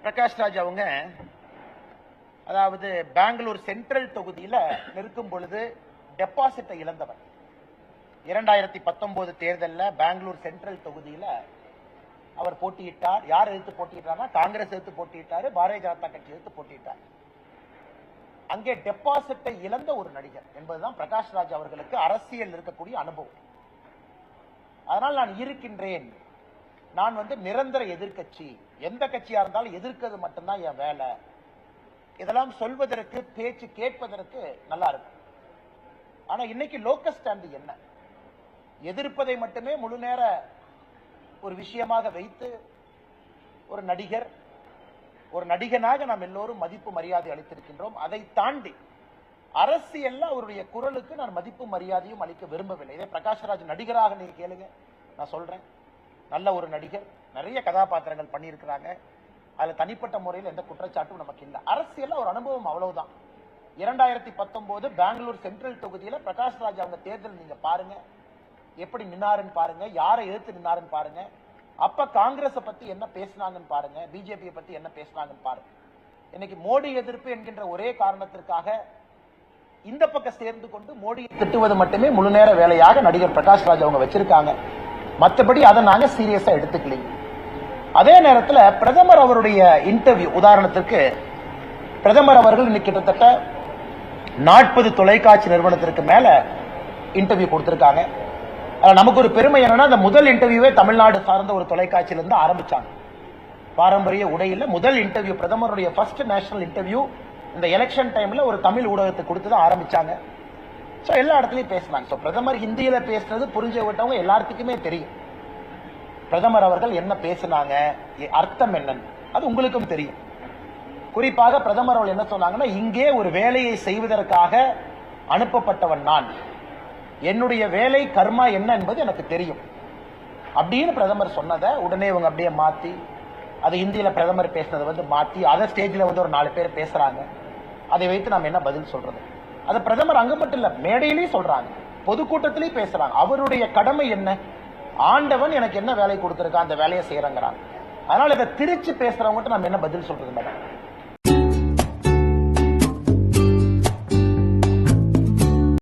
பிரகாஷ் ராஜ் அவங்க அதாவது பெங்களூர் சென்ட்ரல் தொகுதியில் நிற்கும் பொழுது டெபாசிட்டை இழந்தவர். 2019 தேர்தலில் பெங்களூர் சென்ட்ரல் தொகுதியில் அவர் போட்டியிட்டார். யார் எதிர்த்து போட்டியிட்டார்னா காங்கிரஸ் எதிர்த்து போட்டியிட்டாரு, பாரதிய ஜனதா கட்சி எதிர்த்து போட்டியிட்டார். அங்கே டெபாசிட்டை இழந்த ஒரு நடிகர் என்பதுதான் பிரகாஷ் ராஜ் அவர்களுக்கு அரசியல் இருக்கக்கூடிய அனுபவம். அதனால் நான் இருக்கின்றேன், நான் நிரந்தர எதிர்கட்சி, எந்த கட்சியா இருந்தாலும் எதிர்க்கிறது மட்டும்தான் என் வேலை, இதெல்லாம் சொல்வதற்கு பேச்சு கேட்பதற்கு நல்லா இருக்கும். ஆனா இன்னைக்கு லோக்கல் ஸ்டாண்ட் என்ன, எதிர்ப்பதை மட்டுமே முழு நேர ஒரு விஷயமாக வைத்து ஒரு நடிகர், ஒரு நடிகனாக நாம் எல்லோரும் மதிப்பு மரியாதை அளித்திருக்கின்றோம். அதை தாண்டி அரசியல்ல அவருடைய குரலுக்கு நான் மதிப்பு மரியாதையும் அளிக்க விரும்பவில்லை. இதே பிரகாஷ் ராஜ் நடிகராக நீங்க கேளுங்க, நான் சொல்றேன், நல்ல ஒரு நடிகர், நிறைய கதாபாத்திரங்கள் பண்ணியிருக்கிறாங்க, அதுல தனிப்பட்ட முறையில் எந்த குற்றச்சாட்டும் நமக்கு இல்லை. அரசியல் ஒரு அனுபவம், அவ்வளவுதான். 2019 பெங்களூர் சென்ட்ரல் தொகுதியில பிரகாஷ் ராஜ் அவங்க தேர்தல் நீங்க பாருங்க, எப்படி நின்னாருன்னு பாருங்க, யாரை எதிர்த்து நின்னாருன்னு பாருங்க, அப்ப காங்கிரஸ் பத்தி என்ன பேசினாங்கன்னு பாருங்க, பிஜேபி பத்தி என்ன பேசினாங்கன்னு பாருங்க. இன்னைக்கு மோடி எதிர்ப்பு என்கின்ற ஒரே காரணத்திற்காக இந்த பக்கம் சேர்ந்து கொண்டு மோடியை திட்டுவது மட்டுமே முழு நேர வேலையாக நடிகர் பிரகாஷ் ராஜ் அவங்க வச்சிருக்காங்க. மற்றபடி அதை நாங்க சீரியஸா எடுத்துக்கலீங்க. அதே நேரத்தில் பிரதமர் அவருடைய இன்டர்வியூ, உதாரணத்திற்கு பிரதமர் அவர்கள் இன்னைக்கு கிட்டத்தட்ட 40 தொலைக்காட்சி நிறுவனத்திற்கு மேல இன்டர்வியூ கொடுத்திருக்காங்க. நமக்கு ஒரு பெருமை என்னன்னா, அந்த முதல் இன்டர்வியூவே தமிழ்நாடு சார்ந்த ஒரு தொலைக்காட்சியிலிருந்து ஆரம்பிச்சாங்க. பாரம்பரிய உடையில முதல் இன்டர்வியூ, பிரதமருடைய ஃபர்ஸ்ட் நேஷனல் இன்டர்வியூ இந்த எலெக்ஷன் டைம்ல ஒரு தமிழ் ஊடகத்தை கொடுத்து தான் ஆரம்பிச்சாங்க. சோ எல்லா இடத்துலயும் பேசினாங்க. சோ பிரதமர் ஹிந்தியில பேசுறது புரிஞ்ச விட்டவங்க எல்லாத்துக்குமே தெரியும். பிரதமர் அவர்கள் என்ன பேசினாங்க, அர்த்தம் என்னன்னு அது உங்களுக்கும் தெரியும். குறிப்பாக பிரதமர் அவர்கள் என்ன சொன்னாங்கன்னா, இங்கே ஒரு வேலையை செய்வதற்காக அனுப்பப்பட்டவன் நான், என்னுடைய வேலை கர்மா என்ன என்பது எனக்கு தெரியும் அப்படின்னு பிரதமர் சொன்னதை உடனே இவங்க அப்படியே மாத்தி, அது இந்தியில பிரதமர் பேசினதை மாத்தி அதை ஸ்டேஜ்ல ஒரு 4 பேர் பேசுறாங்க. அதை வைத்து நாம் என்ன பதில் சொல்றது? அது பிரதமர் அங்க மட்டும் இல்ல, மேடையிலேயும் சொல்றாங்க, பொதுக்கூட்டத்திலேயும் பேசுறாங்க. அவருடைய கடமை என்ன, ஆண்டவன் எனக்கு என்ன வேலை கொடுத்திருக்கா அந்த வேலையை செய்யறங்கிறாங்க. அதனால இதை திரிச்சு பேசுறவங்க நம்ம என்ன பதில் சொல்றது மேடம்?